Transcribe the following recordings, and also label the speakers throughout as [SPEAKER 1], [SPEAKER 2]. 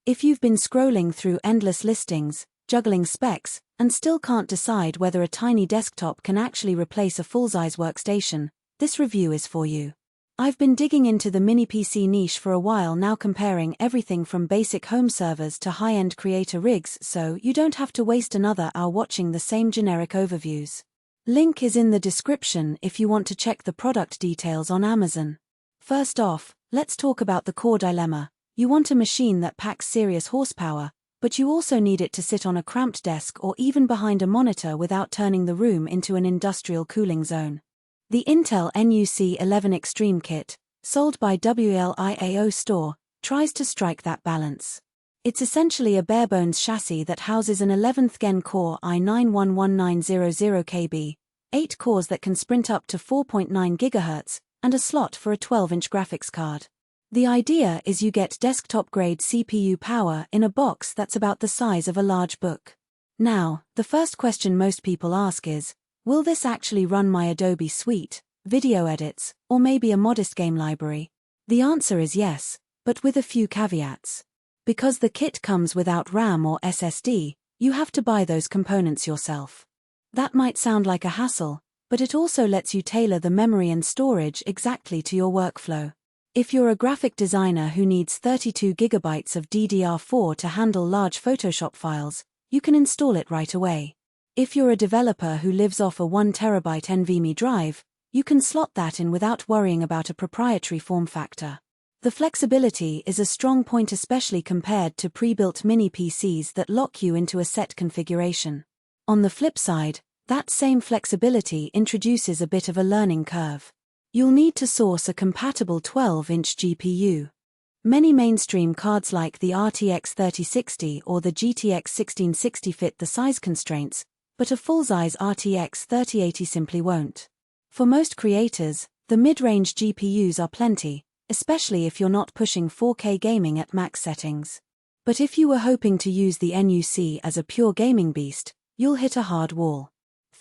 [SPEAKER 1] If you've been scrolling through endless listings, juggling specs, and still can't decide whether a tiny desktop can actually replace a full-size workstation, this review is for you. I've been digging into the mini PC niche for a while now, comparing everything from basic home servers to high-end creator rigs, so you don't have to waste another hour watching the same generic overviews. Link is in the description if you want to check the product details on Amazon. First off, let's talk about the core dilemma. You want a machine that packs serious horsepower, but you also need it to sit on a cramped desk or even behind a monitor without turning the room into an industrial cooling zone. The Intel NUC11 Extreme kit, sold by WLIAO Store, tries to strike that balance. It's essentially a barebones chassis that houses an 11th Gen Core i9-11900KB, 8 cores that can sprint up to 4.9 GHz, and a slot for a 12-inch graphics card. The idea is you get desktop-grade CPU power in a box that's about the size of a large book. Now, the first question most people ask is, will this actually run my Adobe Suite, video edits, or maybe a modest game library? The answer is yes, but with a few caveats. Because the kit comes without RAM or SSD, you have to buy those components yourself. That might sound like a hassle, but it also lets you tailor the memory and storage exactly to your workflow. If you're a graphic designer who needs 32 GB of DDR4 to handle large Photoshop files, you can install it right away. If you're a developer who lives off a 1 TB NVMe drive, you can slot that in without worrying about a proprietary form factor. The flexibility is a strong point, especially compared to pre-built mini PCs that lock you into a set configuration. On the flip side, that same flexibility introduces a bit of a learning curve. You'll need to source a compatible 12-inch GPU. Many mainstream cards like the RTX 3060 or the GTX 1660 fit the size constraints, but a full-size RTX 3080 simply won't. For most creators, the mid-range GPUs are plenty, especially if you're not pushing 4K gaming at max settings. But if you were hoping to use the NUC as a pure gaming beast, you'll hit a hard wall.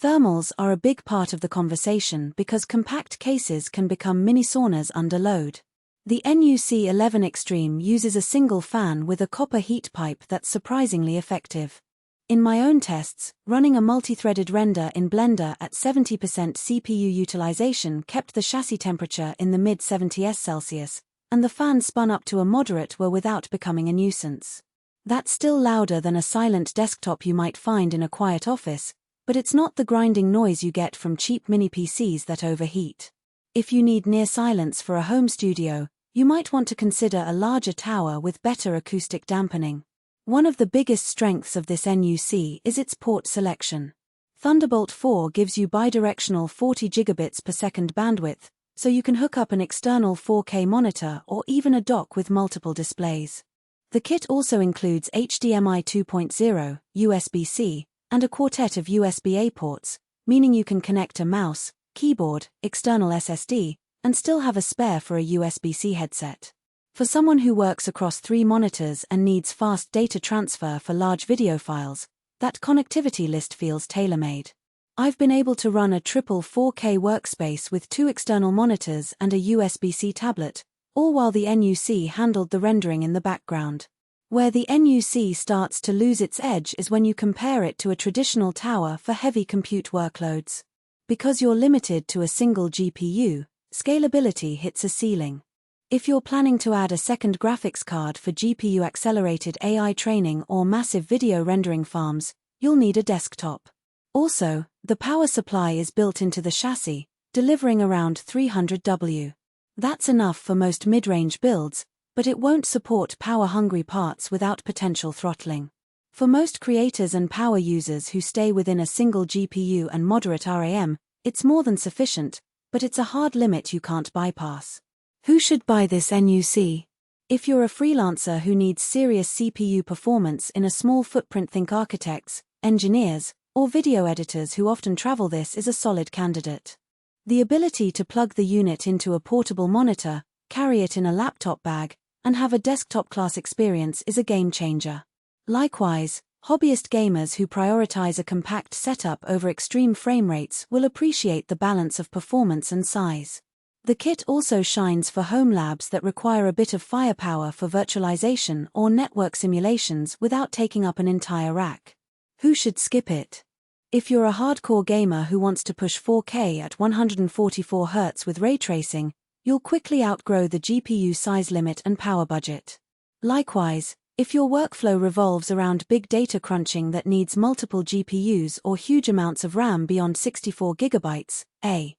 [SPEAKER 1] Thermals are a big part of the conversation because compact cases can become mini saunas under load. The NUC11 Extreme uses a single fan with a copper heat pipe that's surprisingly effective. In my own tests, running a multi-threaded render in Blender at 70% CPU utilization kept the chassis temperature in the mid-70s Celsius, and the fan spun up to a moderate whir without becoming a nuisance. That's still louder than a silent desktop you might find in a quiet office, but it's not the grinding noise you get from cheap mini PCs that overheat. If you need near silence for a home studio, you might want to consider a larger tower with better acoustic dampening. One of the biggest strengths of this NUC is its port selection. Thunderbolt 4 gives you bidirectional 40 gigabits per second bandwidth, so you can hook up an external 4K monitor or even a dock with multiple displays. The kit also includes HDMI 2.0, USB-C, and a quartet of USB-A ports, meaning you can connect a mouse, keyboard, external SSD, and still have a spare for a USB-C headset. For someone who works across 3 monitors and needs fast data transfer for large video files, that connectivity list feels tailor-made. I've been able to run a triple 4K workspace with 2 external monitors and a USB-C tablet, all while the NUC handled the rendering in the background. Where the NUC starts to lose its edge is when you compare it to a traditional tower for heavy compute workloads. Because you're limited to a single GPU, scalability hits a ceiling. If you're planning to add a second graphics card for GPU-accelerated AI training or massive video rendering farms, you'll need a desktop. Also, the power supply is built into the chassis, delivering around 300 W. That's enough for most mid-range builds, but it won't support power-hungry parts without potential throttling. For most creators and power users who stay within a single GPU and moderate RAM, it's more than sufficient, but it's a hard limit you can't bypass. Who should buy this NUC? If you're a freelancer who needs serious CPU performance in a small footprint, think architects, engineers, or video editors who often travel. This is a solid candidate. The ability to plug the unit into a portable monitor, carry it in a laptop bag, and have a desktop-class experience is a game-changer. Likewise, hobbyist gamers who prioritize a compact setup over extreme frame rates will appreciate the balance of performance and size. The kit also shines for home labs that require a bit of firepower for virtualization or network simulations without taking up an entire rack. Who should skip it? If you're a hardcore gamer who wants to push 4K at 144Hz with ray tracing, you'll quickly outgrow the GPU size limit and power budget. Likewise, if your workflow revolves around big data crunching that needs multiple GPUs or huge amounts of RAM beyond 64GB, a